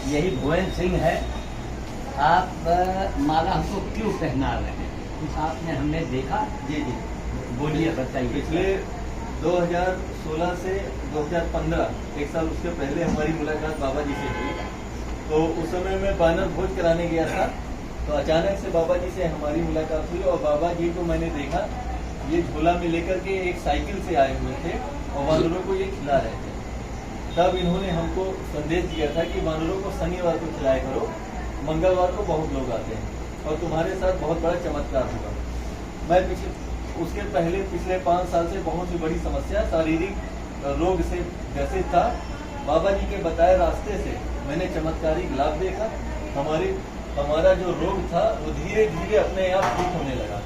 यही भुवन सिंह है। आप माला हमको क्यों पहना रहे हैं? कुछ आपने हमने देखा? जी जी, बोलिए, बताइए। पिछले 2016 से 2015 एक साल उसके पहले हमारी मुलाकात बाबा जी से हुई। तो उस समय मैं बानर भोज कराने गया था, तो अचानक से बाबा जी से हमारी मुलाकात हुई और बाबा जी को मैंने देखा, ये झोला में लेकर के एक साइकिल से आए हुए थे और वानरों को ये खिला रहे थे। तब इन्होंने हमको संदेश दिया था कि वानरों को शनिवार को खिलाया करो, मंगलवार को बहुत लोग आते हैं और तुम्हारे साथ बहुत बड़ा चमत्कार होगा। मैं उसके पहले पिछले 5 साल से बहुत ही बड़ी समस्या शारीरिक रोग से ग्रसित था। बाबा जी के बताए रास्ते से मैंने चमत्कारिक लाभ देखा। हमारा जो रोग था वो धीरे धीरे अपने आप ठीक होने लगा।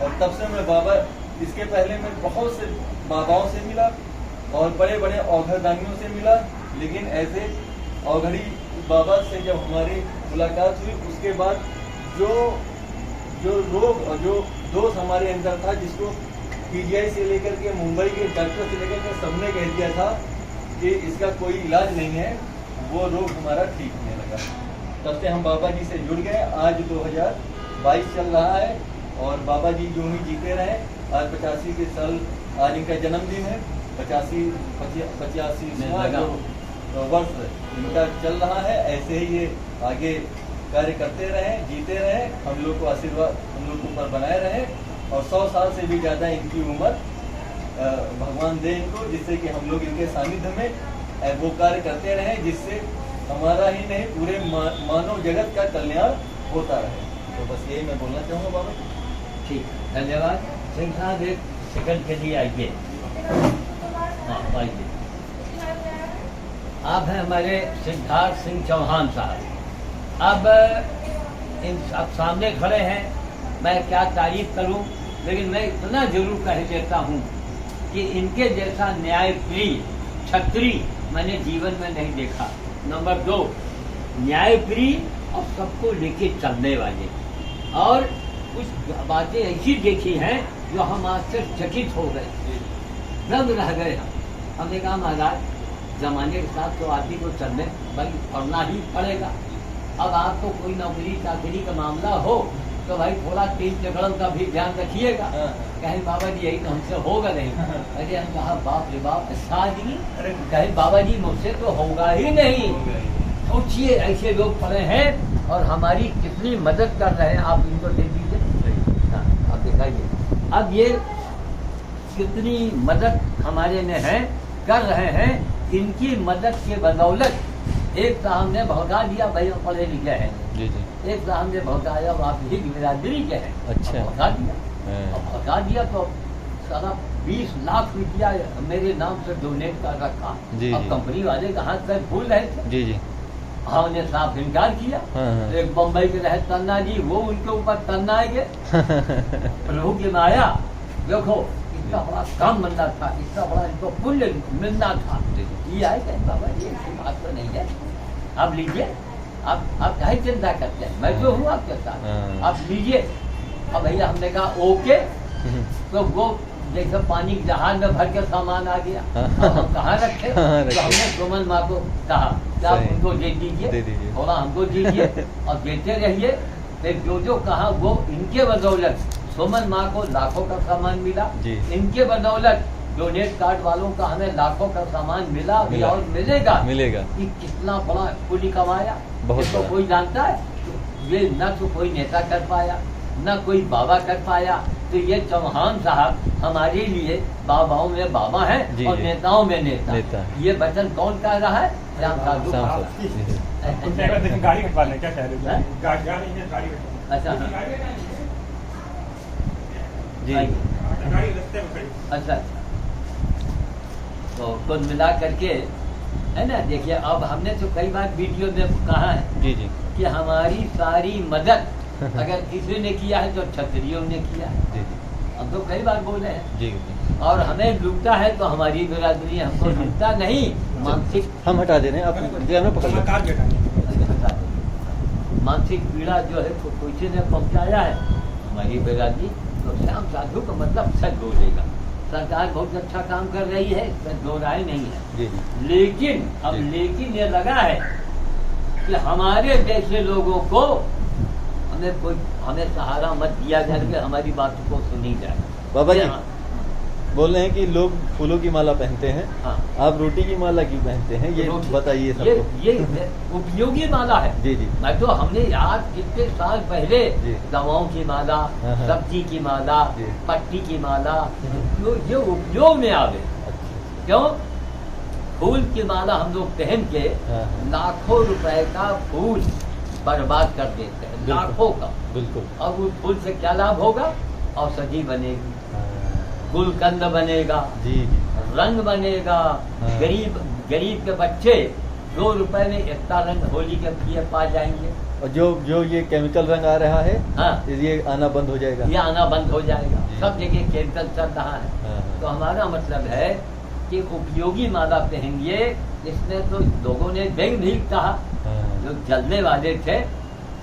और तब से मैं इसके पहले मैं बहुत से बाबाओं से मिला और बड़े बड़े औघड़दानियों से मिला, लेकिन ऐसे औघड़ी बाबा से जब हमारी मुलाकात हुई उसके बाद जो रोग और जो दोष हमारे अंदर था, जिसको पीजीआई से लेकर के मुंबई के डॉक्टर से लेकर के सबने कह दिया था कि इसका कोई इलाज नहीं है, वो रोग हमारा ठीक होने लगा। तब से हम बाबा जी से जुड़ गए। आज 2022 चल रहा है और बाबा जी जो ही जीते रहे। आज 85 के साल आज इनका जन्मदिन है। 85 वर्ष इनका चल रहा है। ऐसे ही ये आगे कार्य करते रहे, जीते रहे, हम लोग को आशीर्वाद हम लोग के ऊपर बनाए रहे और 100 साल से भी ज़्यादा इनकी उम्र भगवान दे इनको, जिससे कि हम लोग इनके सानिध्य में वो कार्य करते रहे, जिससे हमारा ही नहीं पूरे मानव जगत का कल्याण होता रहे। तो बस यही मैं बोलना चाहूँगा बाबा। ठीक, धन्यवाद। सिंह साहब एक सेकंड के लिए आइए। हाँ, आइए। आप हैं हमारे सिद्धार्थ सिंह चौहान साहब। अब आप सामने खड़े हैं, मैं क्या तारीफ करूं, लेकिन मैं इतना जरूर कह देता हूं कि इनके जैसा न्यायप्रिय क्षत्रिय मैंने जीवन में नहीं देखा। नंबर 2, न्यायप्रिय और सबको लेके चलने वाले, और कुछ बातें ऐसी देखी हैं जो हम आश्चर्यचकित हो गए, दंग रह गए। हमने कहा महाराज जमाने के साथ तो आदमी को चलने भाई पढ़ना ही पड़ेगा। अब आपको कोई नौकरी चाकरी का मामला हो तो भाई थोड़ा तीन चकड़म का भी ध्यान रखिएगा। कहे बाबा जी यही तो हमसे होगा नहीं। अरे हम कहा बाप रे बाप, सादगी। कहे बाबा जी मुझसे तो होगा ही नहीं। सोचिए ऐसे लोग पड़े हैं और हमारी कितनी मदद कर रहे हैं। आप इनको दे दीजिए। हाँ, आप दिखाइए अब ये कितनी मदद हमारे में है, कर रहे हैं। इनकी मदद के बदौलत एक साहब ने भौका दिया, भाई पढ़े लिखे हैं। जी जी। एक साहब ने भौकाया, आप ही बिरादरी के हैं। अच्छा। भौका दिया और भौका दिया तो सारा 20 लाख रुपया मेरे नाम से डोनेट कर रखा। अब कंपनी वाले का हाथ पैर भूल रहे थे। जी जी। हमने साफ इनकार किया। एक बम्बई के रहे तन्ना जी, वो उनके ऊपर तन्ना गए। प्रभु की माया देखो, इतना बड़ा काम बनना था, इतना बड़ा इनको पुण्य मिलना था। ये आए कहे बाबा ये बात तो नहीं है, आप लीजिए। आप काहे चिंता करते हैं, मैं जो हूँ आपके साथ, आप लीजिए। अब भैया हमने कहा ओके। तो वो जैसे पानी के जहाज में भर के सामान आ गया, अब हम कहाँ रखे? तो हमने सुमन माँ को कहा कि आप उनको दे दीजिए, थोड़ा हमको दीजिए और देते रहिए। फिर जो कहा वो इनके बदौलत सुमन माँ को लाखों का सामान मिला। इनके बदौलत डोनेट कार्ड वालों का हमें लाखों का सामान मिला और मिलेगा। कि कितना बड़ा पुण्य कमाया बहुत तो कोई जानता है? ये न तो कोई नेता कर पाया, न कोई बाबा कर पाया। तो ये चौहान साहब हमारे लिए बाबाओं में बाबा हैं और नेताओं में नेता। ये वचन कौन कह रहा है? राम साधु। गाड़ी कटवा लें क्या कह रहे हैं? गाड़ी अच्छा जी, अच्छा। तो कुल मिला करके है ना, देखिए अब हमने तो कई बार वीडियो में कहा है जी जी कि हमारी सारी मदद अगर किसी ने किया है तो क्षत्रियों ने किया है। जी हम तो कई बार बोले हैं जी। और हमें लूटा है तो हमारी बिरादरी हमको लूटता नहीं। मानसिक हम हटा दे रहे हैं, आप पकड़ लो। मानसिक पीड़ा जो है तो किसी ने पहुंचाया है हमारी बिरादरी, तो श्याम साधु का मतलब सच बोलेगा। सरकार बहुत अच्छा काम कर रही है, इसमें दो राय नहीं है। जी। लेकिन अब लेकिन ये लगा है कि हमारे जैसे लोगों को हमें सहारा मत दिया जाए कि हमारी बात को सुनी जाए। बाबा जी हाँ, बोल रहे हैं कि लोग फूलों की माला पहनते हैं, हाँ। आप रोटी की माला क्यों पहनते हैं, ये रोटी- बताइए सबको। ये उपयोगी माला है। जी जी मैं तो हमने याद कितने साल पहले जी। दवाओं की माला, हाँ, हाँ। सब्जी की माला, जी। पट्टी की माला, ये उपयोग में आवे। अच्छा, क्यों? फूल की माला हम लोग पहन के हाँ, हाँ। लाखों रुपए का फूल बर्बाद कर देते हैं, बिल्कुल। लाखों का। बिल्कुल। अब उस फूल से क्या लाभ होगा? औषधि बनेगी, हाँ, गुलकंद बनेगा, जी जी रंग बनेगा। हाँ। गरीब के बच्चे 2 रुपए में इतना रंग होली के लिए पा जाएंगे। और जो ये केमिकल रंग आ रहा है, हाँ, ये आना बंद हो जाएगा। ये आना बंद हो जाएगा। जी। सब जगह केमिकल चल रहा है। हाँ, तो हमारा मतलब है कि उपयोगी माला पहनिए। इसमें तो लोगों ने व्यंग भी कहा, हाँ, जो जलने वाले थे,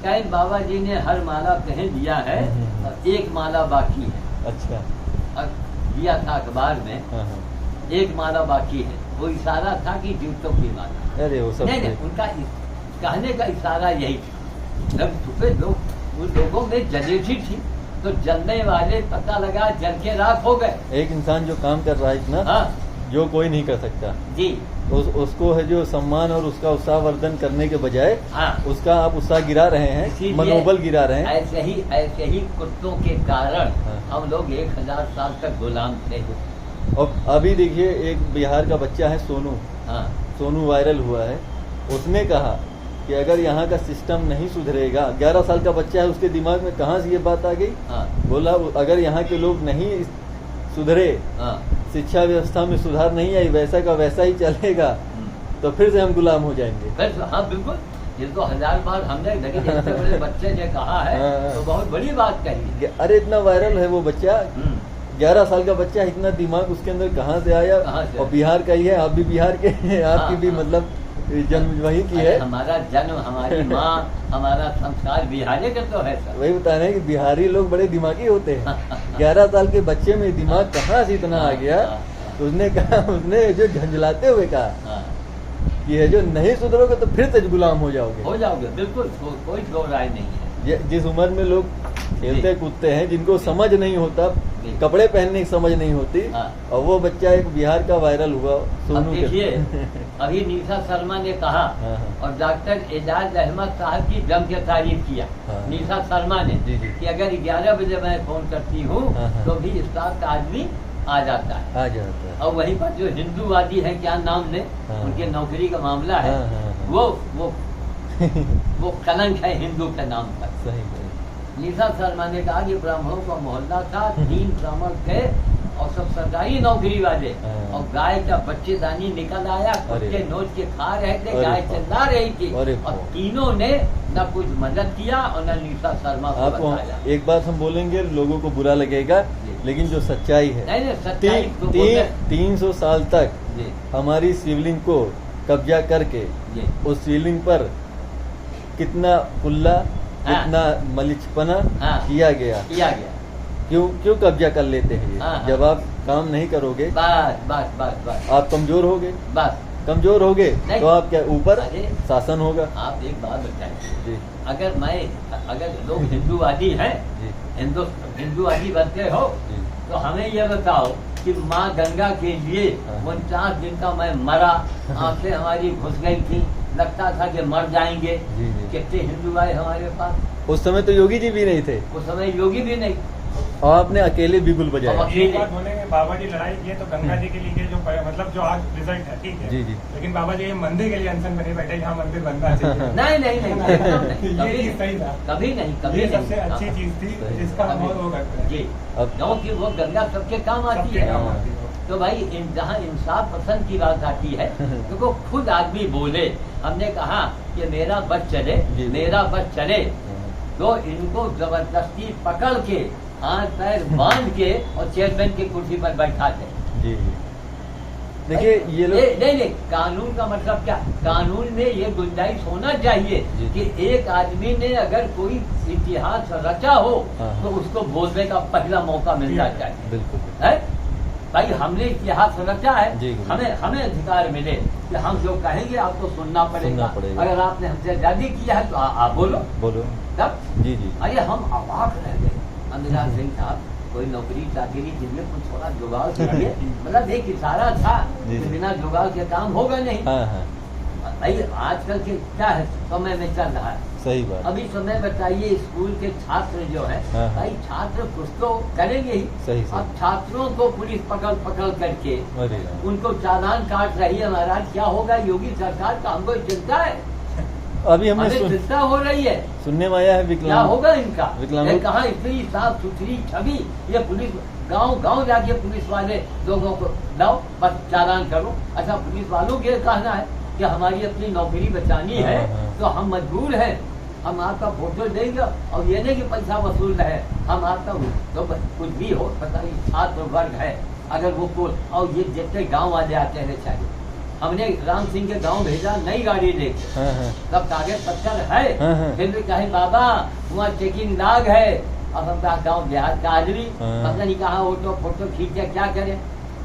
कहीं बाबा जी ने हर माला पहन लिया है और एक माला बाकी है। अच्छा, और दिया था अखबार में, हाँ, हाँ। एक माला बाकी है। वो इशारा था कि जूतों की माला। अरे वो सब नहीं, उनका कहने का इशारा यही था। जब छुपे लोग, उन लोगों में जलेसी थी, तो जलने वाले पता लगा जल के राख हो गए। एक इंसान जो काम कर रहा है इतना, हाँ जो कोई नहीं कर सकता, जी, उसको है जो सम्मान और उसका उत्साहवर्धन करने के बजाय हाँ। उसका आप उत्साह गिरा रहे हैं, इसीलिए मनोबल गिरा रहे हैं। ऐसे ही कुत्तों के कारण हाँ। हम लोग 1000 साल तक गुलाम थे। और अभी देखिए एक बिहार का बच्चा है सोनू, हाँ, सोनू वायरल हुआ है। उसने कहा कि अगर यहाँ का सिस्टम नहीं सुधरेगा, 11 साल का बच्चा है, उसके दिमाग में कहाँ से ये बात आ गई? हाँ, बोला अगर यहाँ के लोग नहीं सुधरे, हाँ, शिक्षा व्यवस्था में सुधार नहीं आई, वैसा का वैसा ही चलेगा, तो फिर से हम गुलाम हो जाएंगे। फिर हाँ बिल्कुल। जिनको 1000 बार हमने लेकिन इतने बड़े बच्चे ने कहा है हाँ। तो बहुत बड़ी बात कही है। अरे इतना वायरल है वो बच्चा, हम्म, 11 साल का बच्चा, इतना दिमाग उसके अंदर कहाँ से आया? कहाँ से और आया? बिहार का ही है, आप भी बिहार के हैं, आपकी हाँ, भी हाँ। मतलब जन्म वही की अरे है। हमारा जन्म, हमारी माँ, हमारा संस्कार बिहारी का तो है सर। वही बता रहे हैं कि बिहारी लोग बड़े दिमागी होते हैं। 11 साल के बच्चे में दिमाग कहाँ से इतना आ गया? तो उसने कहा, उसने जो झंझलाते हुए कहा हाँ, कि है जो नहीं सुधरोगे तो फिर से गुलाम हो जाओगे। हो जाओगे बिल्कुल, कोई दो राय नहीं है। जिस उम्र में लोग खेलते जी। कूदते हैं, जिनको समझ नहीं होता, जी। कपड़े पहनने की समझ नहीं होती, हाँ। और वो बच्चा एक बिहार का वायरल हुआ अब सोनू देखिए, के। अभी निशा शर्मा ने कहा हाँ, हाँ। और डॉक्टर एजाज अहमद साहब की जम के तारीफ किया, हाँ। निशा शर्मा ने, जी, जी। कि अगर 11 बजे मैं फोन करती हूँ हाँ, हाँ। तो भी स्टाफ का आदमी आ जाता है। आ जाता है। और वहीं पर जो हिंदूवादी है, क्या नाम ने, हाँ। उनके नौकरी का मामला है, हाँ, हाँ, हाँ। वो कलंक है हिंदू के नाम पर। सही सही। निशा शर्मा ने कहा कि ब्राह्मणों का मोहल्ला था, 3 ब्राह्मण थे और सब सरकारी नौकरी वाले, हाँ। और गाय का बच्चेदानी निकल आया, अरे। कुत्ते नोच के खा रहे थे, अरे गाय बाप। चिल्ला रही थी, अरे और बाप। तीनों ने न कुछ मदद किया और न निशा शर्मा को आपको बताया। एक बात हम बोलेंगे, लोगों को बुरा लगेगा, जी। लेकिन जो सच्चाई है, नहीं नहीं, सच्चाई तो बोलते हैं। 300 साल तक जी हमारी शिवलिंग को कब्जा करके जी उस शिवलिंग पर कितना कुल्ला, हाँ। कितना मलिचपना हाँ। किया गया। किया गया। क्यों कब्जा कर लेते हैं ये? हाँ, हाँ। जब आप काम नहीं करोगे, बस बस बस बस आप कमजोर होगे, बस। कमजोर होगे नहीं। तो आप क्या ऊपर अरे। शासन होगा। आप एक बात बताइए, जी अगर लोग हिंदूवादी हैं, जी हिंदूवादी बनते हो, जी तो हमें ये बताओ कि माँ गंगा के लिए हाँ। 49 दिन का मैं मरा, आंखें हमारी घुस गई थी, लगता था कि मर जाएंगे। जी जी। कितने हिंदू आए हमारे पास? उस समय तो योगी जी भी नहीं थे, उस समय योगी भी नहीं। और आपने अकेले बिगुल बजाया। अब एक बात बोलेंगे, बाबा जी लड़ाई किए तो गंगा जी के लिए जो मतलब जो आज रिजल्ट है, ठीक है, जी, जी। लेकिन बाबा जी ये मंदिर के लिए अनशन में नहीं बैठे, यहाँ मंदिर बनना चाहिए। नहीं नहीं नहीं, एकदम नहीं, ये कभी चीज सही था, कभी नहीं, कभी ये नहीं। सबसे अच्छी हाँ, चीज थी सही। जिसका हम और वो करते हैं। जी, अब क्योंकि वो गंगा सबके काम आती सबके काम है। आती है। तो भाई जहाँ इंसाफ पसंद की बात आती है, देखो खुद आदमी बोले, हमने कहा कि मेरा बस चले, जी। मेरा बस चले, तो इनको जबरदस्ती पकड़ के हाथ पैर बांध के और चेयरमैन की कुर्सी पर बैठा दे। जी देखिए ये लोग नहीं, कानून का मतलब क्या? कानून में ये गुंजाइश होना चाहिए जी। कि एक आदमी ने अगर कोई इतिहास रचा हो, हाँ। तो उसको बोलने का पहला मौका मिलना चाहिए, बिल्कुल है? भाई हमने इतिहास रचा है, जी, जी। हमें अधिकार मिले कि हम जो कहेंगे आपको सुनना पड़ेगा। अगर आपने हमसे ज्यादा किया है तो आप बोलो तब। जी जी। अरे हम अवाक रह गए। अमिताभ सिंह साहब कोई नौकरी चाकरी के लिए कुछ थोड़ा जुगाड़ कीजिए। मतलब एक इशारा था जी, कि जी। बिना जुगाड़ के काम होगा नहीं। हाँ हाँ, भाई आजकल के क्या है, समय में चल रहा है। सही बात। अभी समय बताइए, स्कूल के छात्र जो है, हाँ, हाँ। भाई छात्र कुछ तो करेंगे ही। सही। अब छात्रों को पुलिस पकड़ करके अरे यार। उनको चालान काट रही है। महाराज क्या होगा योगी सरकार का, हमको चिंता है, अभी हमने हमें चिंता हो रही है सुनने में आया है क्या विकलांग होगा इनका। विकलांगों- कहा इतनी साफ सुथरी छवि, ये पुलिस गांव जाके पुलिस वाले लोगों को लाओ बस चालान करो। अच्छा, पुलिस वालों के कहना है कि हमारी अपनी नौकरी बचानी है, हाँ। तो हम मजबूर हैं, हम आपका फोटो देंगे और ये नहीं कि पैसा वसूल रहे, हम आपका तो कुछ भी हो, पता नहीं छात्र वर्ग है अगर वो को, और ये जितने गाँव वाले आते हैं चाहिए। हमने राम सिंह के गांव भेजा नई गाड़ी लेके, हाँ हाँ, सब कागज पत्तर है, हाँ, हाँ। फिर भी कहे बाबा वहाँ चेकिंग लाग है। अब हम गाँव देहात का आदमी हाँ। पता नहीं कहाँ फोटो खींच के क्या करे,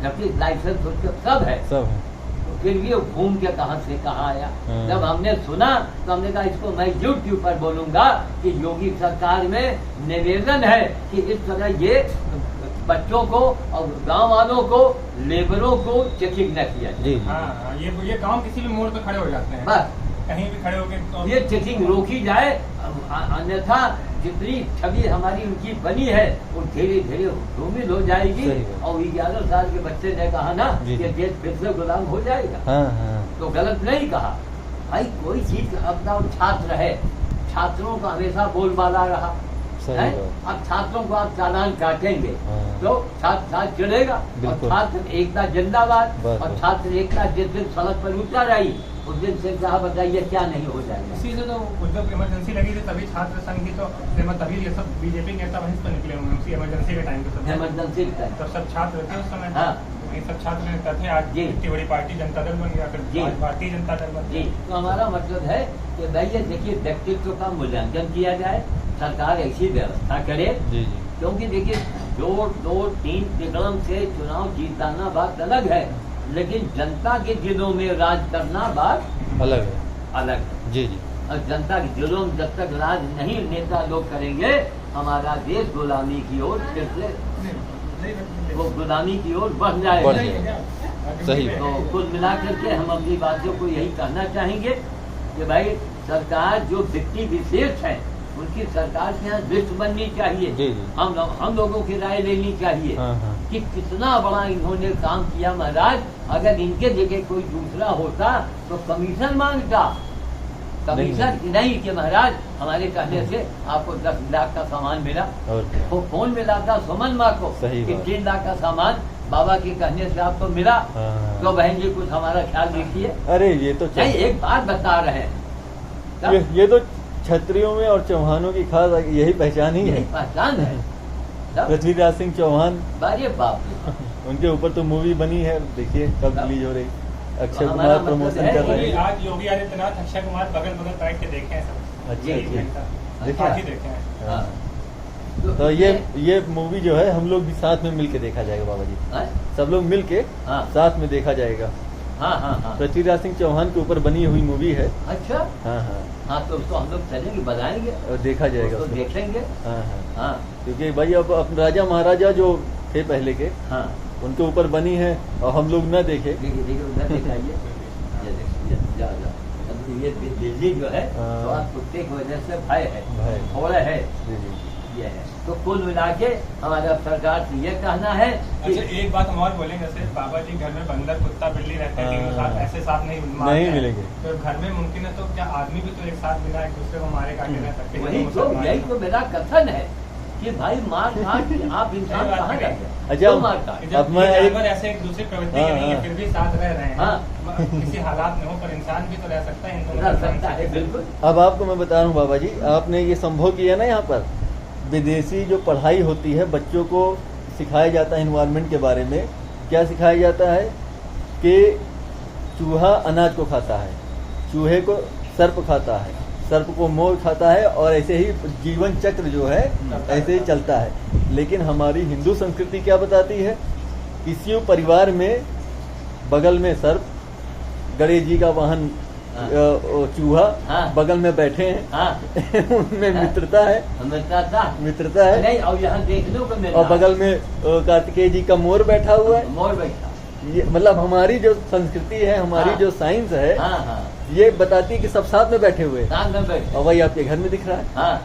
जबकि लाइसेंस उसके सब है, सब है। तो फिर भी वो घूम के कहाँ से कहाँ आया। हाँ। जब हमने सुना तो हमने कहा इसको मैं यूट्यूब पर बोलूंगा कि योगी सरकार में निवेदन है कि इस तरह ये बच्चों को और गांव वालों को, लेबरों को चेकिंग न किया जाए। जी जी। हाँ हाँ, ये गांव किसी भी मोड़ पे खड़े हो जाते हैं, बस कहीं भी खड़े होके तो ये चेकिंग रोकी जाए, अन्यथा जितनी छवि हमारी उनकी बनी है वो धीरे धीरे धूमिल हो जाएगी। सही है। और 11 साल के बच्चे ने कहा ना जी। कि देश फिर से गुलाम हो जाएगा, हाँ हाँ, तो गलत नहीं कहा। भाई कोई चीज अपना छात्र है, छात्रों का हमेशा बोलबाला रहा सही है। बात। अब छात्रों को आप चालान काटेंगे हाँ। तो छात्र साथ चलेगा, और बिल्कुल। छात्र एकता जिंदाबाद, बस, और बस। छात्र एकता जिस दिन सड़क पर उतर आई उस दिन से कहा बताइए क्या नहीं हो जाएगा। इसी से तो जब इमरजेंसी लगी थी तभी छात्र संघ की तो तभी ये सब बीजेपी नेता वहीं से निकले होंगे उसी इमरजेंसी के टाइम पे सब, इमरजेंसी टाइम। तब सब छात्र थे उस समय। हाँ। वही सब छात्र नेता थे, आज जी। इतनी बड़ी पार्टी जनता दल बन गया, जी। फिर आज भारतीय जनता दल बन जी, गया। तो हमारा मतलब है कि भाई ये देखिए व्यक्तित्व का मूल्यांकन किया जाए, सरकार ऐसी व्यवस्था करे। जी जी। क्योंकि देखिए 2-3 विक्रम से चुनाव जीताना बात अलग है, लेकिन जनता के दिलों में राज करना बात अलग है। अलग है। जी जी। और जनता के दिलों में जब तक राज नहीं नेता लोग करेंगे, हमारा देश गुलामी की ओर फिर से वो गुलामी की ओर बढ़ बढ़ जाएगा। जाएगा। सही तो कुल मिलाकर के हम अपनी बातों को यही कहना चाहेंगे कि भाई सरकार जो व्यक्ति विशेष है उनकी सरकार के यहाँ लिस्ट बननी चाहिए। जी, जी। हम लोगों की राय लेनी चाहिए हाँ हाँ, कि कितना बड़ा इन्होंने काम किया। महाराज अगर इनके जगह कोई दूसरा होता तो कमीशन मांगता, कमीशन नहीं कि महाराज हमारे कहने से आपको 10 लाख का सामान मिला, और क्या। वो फोन मिला था सुमन माँ को सही कि बात। 3 लाख का सामान बाबा के कहने से आपको मिला, हाँ। तो बहन जी कुछ हमारा ख्याल रखिए। अरे ये तो नहीं, एक बात बता रहे हैं, तब ये तो क्षत्रियों में और चौहानों की खास यही पहचान ही है। यही पहचान है। तब पृथ्वीराज सिंह चौहान, अरे बाप रे बाप। उनके ऊपर तो मूवी बनी है, देखिए कब रिलीज हो रही। अक्षय हमारा कुमार मतलब प्रमोशन है कर कि रहे योगी- हैं। आज योगी आदित्यनाथ अक्षय कुमार बगल बैठ के देखे हैं सब। अच्छा, एक अच्छा। घंटा। देखा? आज ही देखे हैं। हाँ। तो ये मूवी जो है हम लोग भी साथ में मिल के देखा जाएगा बाबा जी, हाँ सब लोग मिल के हाँ साथ में देखा जाएगा। हाँ हाँ हाँ। पृथ्वीराज सिंह चौहान के ऊपर बनी हुई मूवी है। अच्छा, हाँ हाँ, हाँ तो उसको हम लोग चलेंगे, बताएंगे, और देखा जाएगा उसको उसमें। देखेंगे। हाँ हाँ, हाँ क्योंकि भाई अब राजा महाराजा जो थे पहले के, हाँ। उनके ऊपर बनी है और हम लोग न देखे। देखिए देखिए उधर दिखाइए, ये देखिए, जाओ जाओ। अब ये दिल्ली जो है हाँ। तो आज कुत्ते की वजह से भय है, भय। थोड़ा है, जी जी। ये है। तो कुल मिला के हमारा सरकार से ये कहना है कि अच्छा, एक बात हम और बोलेंगे, जैसे बाबा जी घर में बंदर कुत्ता बिल्ली रहते हैं, तीनों हाँ। साथ ऐसे साथ नहीं नहीं मिलेंगे। तो घर में मुमकिन है तो क्या आदमी भी तो एक साथ बिना एक दूसरे को मारे काटे रह सकते हैं? वही हिंदू तो, मुसलमान यही हैं। तो मेरा कथन है कि भाई मार काट के आप इंसान सही बात कहाँ है। जाते? अच्छा, क्यों मार काट? जब अब मैं ये एक- जानवर ऐसे एक दूसरे प्रवृत्ति हाँ, के नहीं है, हाँ। फिर भी साथ रह रहे हैं। हाँ। किसी हालात में हो पर इंसान भी तो रह सकता है, हिंदू रह मुसलमान सकता है, से। बिल्कुल। अब आपको मैं बता रहा हूँ बाबा जी, आपने ये संभव किया ना, यहाँ पर विदेशी जो पढ़ाई होती है बच्चों को सिखाया जाता है इन्वायरमेंट के बारे में। क्या सिखाया जाता है कि चूहा अनाज को खाता है, चूहे को सर्प खाता है, सर्प को मोर खाता है, और ऐसे ही जीवन चक्र जो है ऐसे ही चलता है। लेकिन हमारी हिंदू संस्कृति क्या बताती है किसी परिवार में बगल में सर्प, गणेश जी का वाहन हाँ। चूहा हाँ। बगल में बैठे हैं, हाँ उनमें मित्रता है, मित्रता है। नहीं, और यहाँ देखने को मिल और रहा है। बगल में कार्तिकेय जी का मोर बैठा हुआ है। मोर बैठा। ये मतलब हमारी जो संस्कृति है, हमारी हाँ। जो साइंस है, हाँ हाँ, ये बताती है कि सब साथ में बैठे हुए हैं। साथ में बैठे। और वही आपके घर में दिख रहा है हाँ,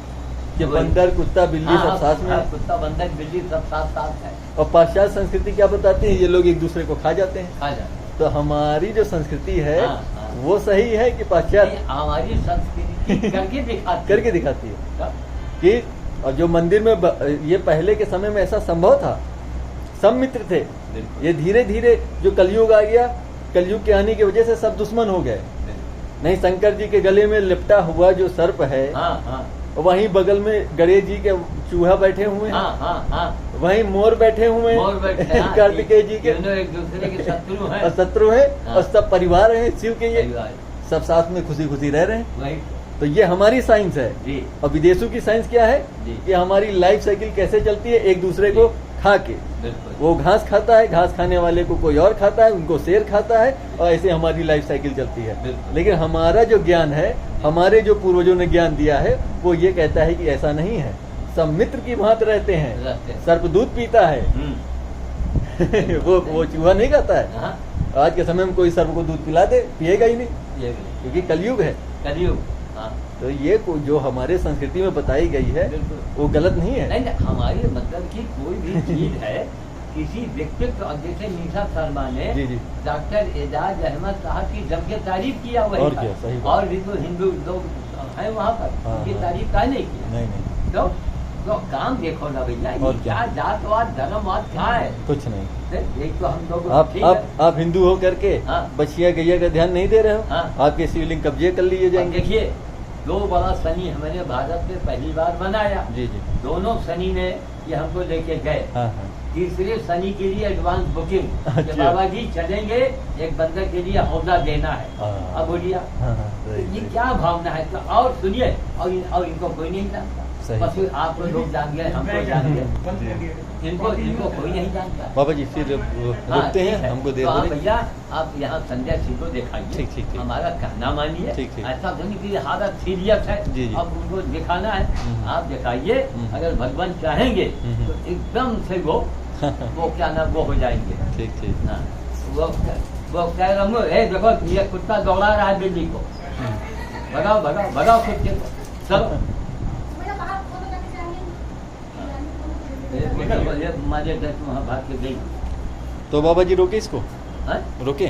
कि वही। बंदर, कुत्ता, बिल्ली हाँ, सब साथ में हाँ, है। कुत्ता, बंदर, बिल्ली सब साथ साथ है। और पाश्चात्य संस्कृति क्या बताती है? ये लोग एक दूसरे को खा जाते हैं। खा जाते। तो हमारी जो संस्कृति है हाँ, हाँ। वो सही है कि पाश्चात्य नहीं, हमारी संस्कृति करके दिखाती करके दिखाती है कब? कि और जो मंदिर में ये पहले के समय में ऐसा संभव था, सब मित्र थे। बिल्कुल। ये धीरे धीरे जो कलयुग आ गया, कलयुग के आने की वजह से सब दुश्मन हो गए। नहीं, शंकर जी के गले में लिपटा हुआ जो सर्प है, हाँ हाँ वहीं बगल में गणेश जी के चूहा बैठे हुए हैं, हाँ हाँ हाँ, वहीं मोर बैठे हुए मोर बैठे हैं। हाँ, कार्तिकेय जी के दोनों एक दूसरे के शत्रु हैं। और शत्रु है, हाँ। और सब परिवार है शिव के, ये परिवार। सब साथ में खुशी खुशी रह रहे हैं। वही तो ये हमारी साइंस है। जी और विदेशों की साइंस क्या है जी। कि हमारी लाइफ साइकिल कैसे चलती है, एक दूसरे को खा के। बिल्कुल। वो घास खाता है, घास खाने वाले को कोई और खाता है, उनको शेर खाता है, और ऐसे हमारी लाइफ साइकिल चलती है। बिल्कुल। लेकिन हमारा जो ज्ञान है, हमारे जो पूर्वजों ने ज्ञान दिया है, वो ये कहता है कि ऐसा नहीं है, सब मित्र की भांति रहते हैं। रहते हैं। सर्प दूध पीता है वो चूहा नहीं खाता है। हाँ, आज के समय में कोई सर्प को दूध पिला दे, पिएगा ही नहीं, ये क्योंकि कलयुग है। कलयुग। हाँ, तो ये जो हमारे संस्कृति में बताई गई है बिल्कुल। वो गलत नहीं है। नहीं, हमारे मतलब कि कोई भी चीज है, किसी व्यक्तित्व, और जैसे निशा शर्मा ने जी, जी। डॉक्टर एजाज अहमद साहब की जम के तारीफ किया वही और क्या, सही बात। और भी तो हिंदू लोग हैं वहाँ पर, हाँ, उनकी हाँ। तारीफ का नहीं किया। नहीं, तो काम देखो ना भैया, ये और क्या? क्या जातवाद धर्मवाद क्या है? कुछ नहीं। एक तो हम लोग आप हिंदू हो करके हाँ। बछिया गैया का ध्यान नहीं दे रहे हो। हाँ। आपके शिवलिंग कब्जे कर लिए अब जाएंगे। देखिए, दो बड़ा शनि हमने भारत में पहली बार बनाया। जी जी। दोनों शनि ने ये हमको लेके गए। हाँ हाँ। तीसरे शनि के लिए एडवांस बुकिंग कि अच्छा। बाबा जी चलेंगे, एक बंदर के लिए हौदा देना है। हाँ। अब बोलिए, हाँ, हाँ, तो सही, ये सही। क्या भावना है? तो और सुनिए, और इनको कोई नहीं जानता। सही। बस आप लोग जान गए, हमको जान गए, इनको कोई नहीं जानता। बाबा जी फिर हाँ, रुकते ठीक हैं, है। हमको दे तो आप दो। भैया, आप यहाँ संजय सिंह को दिखाइए। ठीक, ठीक, ठीक। हमारा कहना मानिए। ठीक, ठीक। ऐसा तो नहीं कि हालत सीरियस है, जी, जी। अब उनको दिखाना है। हम्म। आप दिखाइए, अगर भगवान चाहेंगे हम्म। तो एकदम से वो क्या नाम वो हो जाएंगे। ठीक ठीक। हाँ, वो कह रहा हूँ, देखो ये कुत्ता दौड़ा रहा है बिल्ली को, भगाओ भगाओ भगाओ कुत्ते को, चलो। ये मारे गए तो वहाँ भाग के गई। तो बाबा जी रोके इसको, हाँ? रोके।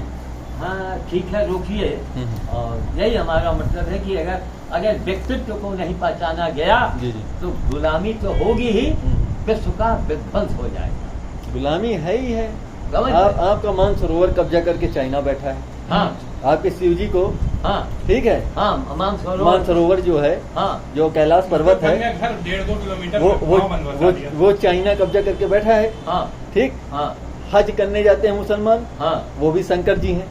हाँ ठीक है, रोकिए। हम्म। और यही हमारा मतलब है कि अगर व्यक्तित्व को नहीं पहचाना गया जी, जी। तो गुलामी तो होगी ही, हम्म। विश्व का विध्वंस हो जाएगा। गुलामी है ही है। समझ गए? आपका मानसरोवर कब्जा करके चाइना बैठा है। हाँ आपके शिव जी को, हाँ ठीक है, हाँ, मानसरोवर जो है, हाँ जो कैलाश पर्वत है, घर 1.5-2 किलोमीटर वो चाइना कब्जा करके बैठा है। हाँ ठीक। हाँ हज करने जाते हैं मुसलमान, हाँ, वो भी शंकर जी हैं।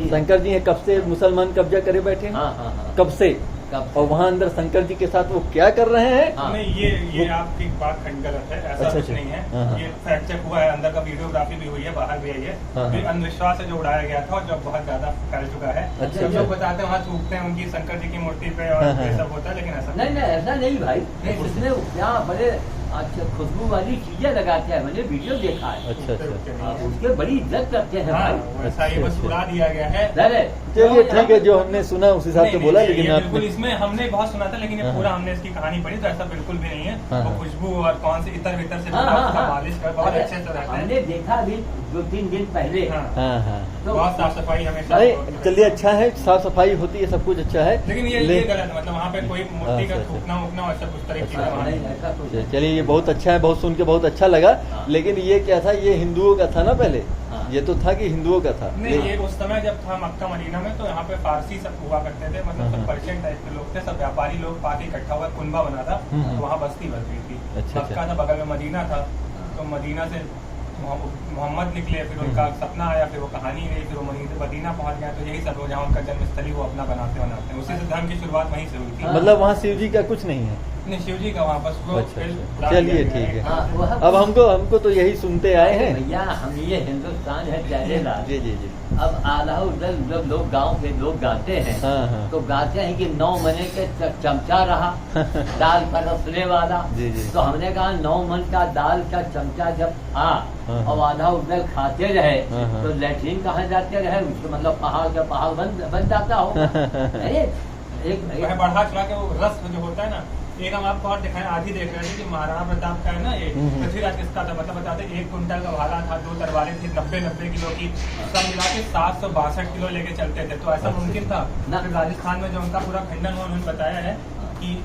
शंकर जी हैं, कब से मुसलमान कब्जा करे बैठे हैं, हाँ हाँ हाँ, कब से। कब और वहाँ अंदर शंकर जी के साथ वो क्या कर रहे हैं। हाँ। नहीं, ये आपकी बात गलत है, ऐसा अच्छा, कुछ अच्छा। नहीं है। हाँ, हाँ। ये फैक्ट चेक हुआ है, अंदर का वीडियोग्राफी भी हुई है, बाहर भी आई है। हाँ, हाँ। ये अंधविश्वास है जो उड़ाया गया था और जो बहुत ज्यादा फैल चुका है। अच्छा, सब अच्छा। लोग बताते हैं वहाँ थूकते हैं उनकी शंकर जी की मूर्ति पे और हाँ, हाँ, ये हाँ। सब होता है, लेकिन ऐसा नहीं नहीं, ऐसा नहीं भाई, नहीं, उसमें क्या बड़े अच्छा खुशबू वाली चीजें लगाते हैं, मैंने वीडियो देखा है। अच्छा अच्छा। हाँ, उसके बड़ी इज्जत करते हैं हाँ, भाई। वैसा ही बस उड़ा दिया गया है। अरे, चलिए ठीक है, जो हमने सुना उस हिसाब से नहीं, बोला, नहीं, लेकिन ये बिल्कुल आपने इसमें हमने बहुत सुना था, लेकिन ये हाँ, पूरा हाँ। हमने इसकी कहानी पढ़ी तो ऐसा बिल्कुल भी नहीं है। हाँ, वो हाँ। खुशबू और कौन से इतर वितर से हाँ, पूरा हाँ, उसका हाँ। मालिश कर बहुत अरे, अच्छे से रहता हमने है। देखा अभी 2-3 दिन पहले। हाँ। हाँ हाँ। तो बहुत साफ सफाई हमेशा। अरे चलिए, अच्छा है, साफ सफाई होती है, सब कुछ अच्छा है। लेकिन ये गलत है, मतलब वहाँ पे कोई मूर्ति का अच्छा, अच्छा। थूकना वूकना ऐसा कुछ तरह की हाँ, चीजें वहाँ नहीं, नहीं है। ऐसा कुछ नहीं। चलिए, ये बहुत अच्छा है, बहुत सुन के बहुत अच्छा लगा। हाँ। लेकिन ये क्या था, ये हिंदुओं का था ना पहले। हाँ। ये तो था कि हिंदुओं का था। नहीं, ये उस समय जब था मक्का मदीना में, तो यहाँ पे फारसी सब हुआ करते थे, मतलब हाँ, सब हाँ। पर्शियन टाइप के लोग थे, सब व्यापारी लोग पाके इकट्ठा हुआ कुनबा बना था, हम्म। तो वहाँ बस्ती बस गई थी। अच्छा, मक्का अच्छा। था, बगल में मदीना था, तो मदीना से मोहम्मद निकले, फिर उनका सपना आया, फिर वो कहानी गई, फिर वो मदीना पहुंच गया, तो यही सब जहाँ उनका जन्मस्थली वो अपना बनाते हैं। उसी से धर्म की शुरुआत वहीं से हुई थी। हाँ। मतलब वहाँ शिव जी का कुछ नहीं है। नहीं, शिव जी का वहाँ बस वो अच्छा, फिर अच्छा। उड़ा चलिए, दिया गया ठीक है। है। हाँ, वह- अब हमको तो यही सुनते आए हैं। भैया हम ये हिंदुस्तान है प्यारे लाल। जी जी जी। अब आला उधर जब लोग गांव के लोग गाते हैं हाँ, हाँ। तो गाते हैं कि 9 महीने के चमचा रहा दाल परसने वाला। जी, जी। तो हमने कहा 9 मन का दाल का चमचा जब था हाँ, और आधा उधर खाते रहे हाँ, हाँ। तो लैट्रिन कहाँ जाते रहे, उसको मतलब पहाड़ का पहाड़ बन जाता होगा। अरे वह बढ़ा चढ़ा के वो रस जो होता है ना, एक हम आपको और दिखाएं, आधी देख रहे थे कि महाराणा प्रताप का है ना ये हम्म। पृथ्वीराज किसका था, मतलब बताते 1 कुंटल का भाला था, 2 तलवारें थी, 90 किलो की, सब मिला के 762 किलो लेके चलते थे। तो ऐसा मुमकिन था ना। फिर राजस्थान में जो उनका पूरा खंडन हुआ, उन्होंने बताया है कि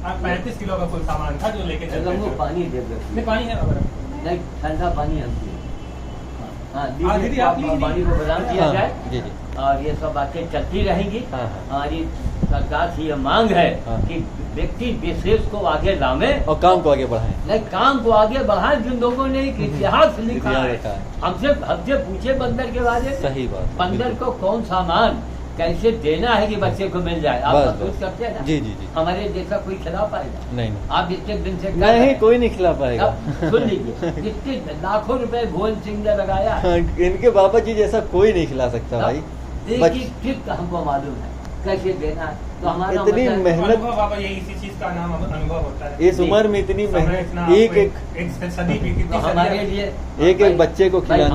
35 किलो का कुल सामान था जो लेके चलते वो थे। पानी दे दो। नहीं, पानी है अगर नहीं, ठंडा पानी हम पिए। हाँ, हाँ, दीदी, आप लीजिए। पानी को प्रदान किया हाँ, जाए जी जी। और ये सब बातें चलती रहेंगी। हाँ, हाँ। हमारी सरकार से ये मांग है हाँ। कि व्यक्ति विशेष को आगे लावे और काम को आगे बढ़ाएं। नहीं, काम को आगे बढ़ाए। जिन लोगों ने एक इतिहास लिखा इतिहास है, लिखा है। हमसे पूछे बंदर के बारे में। सही बात। बंदर बिल्कुल। को कौन सामान कैसे देना है कि बच्चे को मिल जाए, आप बस, महसूस बस। करते हैं ना। जी, जी, जी। हमारे जैसा कोई खिला पाएगा? नहीं नहीं आप इतने दिन से कर नहीं, रहे हैं। कोई नहीं खिला पाएगा। अब सुन लीजिए, कितने लाखों रुपए भुवन सिंह ने लगाया है। हाँ, इनके बाबा जी जैसा कोई नहीं खिला सकता भाई। एक बच- एक ट्रिक हमको मालूम है कैसे देना है। तो हमारा इतनी मतलब- मेहनत- अनुभव बाबा, यही इसी चीज का नाम अनुभव होता है। इस उम्र में इतनी समय मेहनत, इतना एक आपको एक एक सदी भी कितनी तो हमारे सदियां- लिए एक बच्चे को भाई, खिलाना।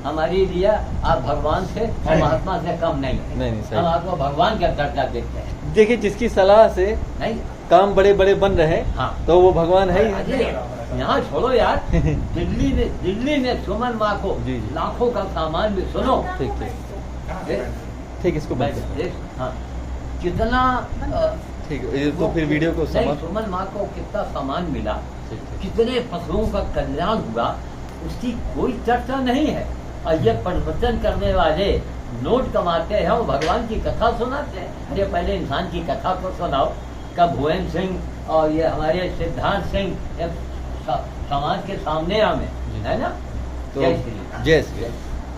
हमारे लिए आप भगवान से और नहीं। महात्मा से कम नहीं है। नहीं, सही। हम आपको भगवान का दर्जा देते हैं। देखिए, जिसकी सलाह से नहीं, काम बड़े बड़े बन रहे हैं, हाँ। तो वो भगवान है ही। अरे, यहाँ छोड़ो यार। दिल्ली ने सुमन माँ को जी, जी। लाखों का सामान भी सुनो। ठीक ठीक हाँ, ए, ठीक, इसको बंद कर। हाँ, कितना ठीक है, ये तो फिर वीडियो को नहीं, समाप्त। सुमन माँ को कितना सामान मिला, ठीक ठीक। कितने पशुओं का कल्याण हुआ, उसकी कोई चर्चा नहीं है। और ये परिवर्तन करने वाले नोट कमाते हैं और भगवान की कथा सुनाते हैं। अरे पहले इंसान की कथा तो सुनाओ। कब भुवन सिंह और ये हमारे सिद्धार्थ सिंह समाज के सामने आवे, जी। है ना। तो जय श्री राम। जय श्री राम।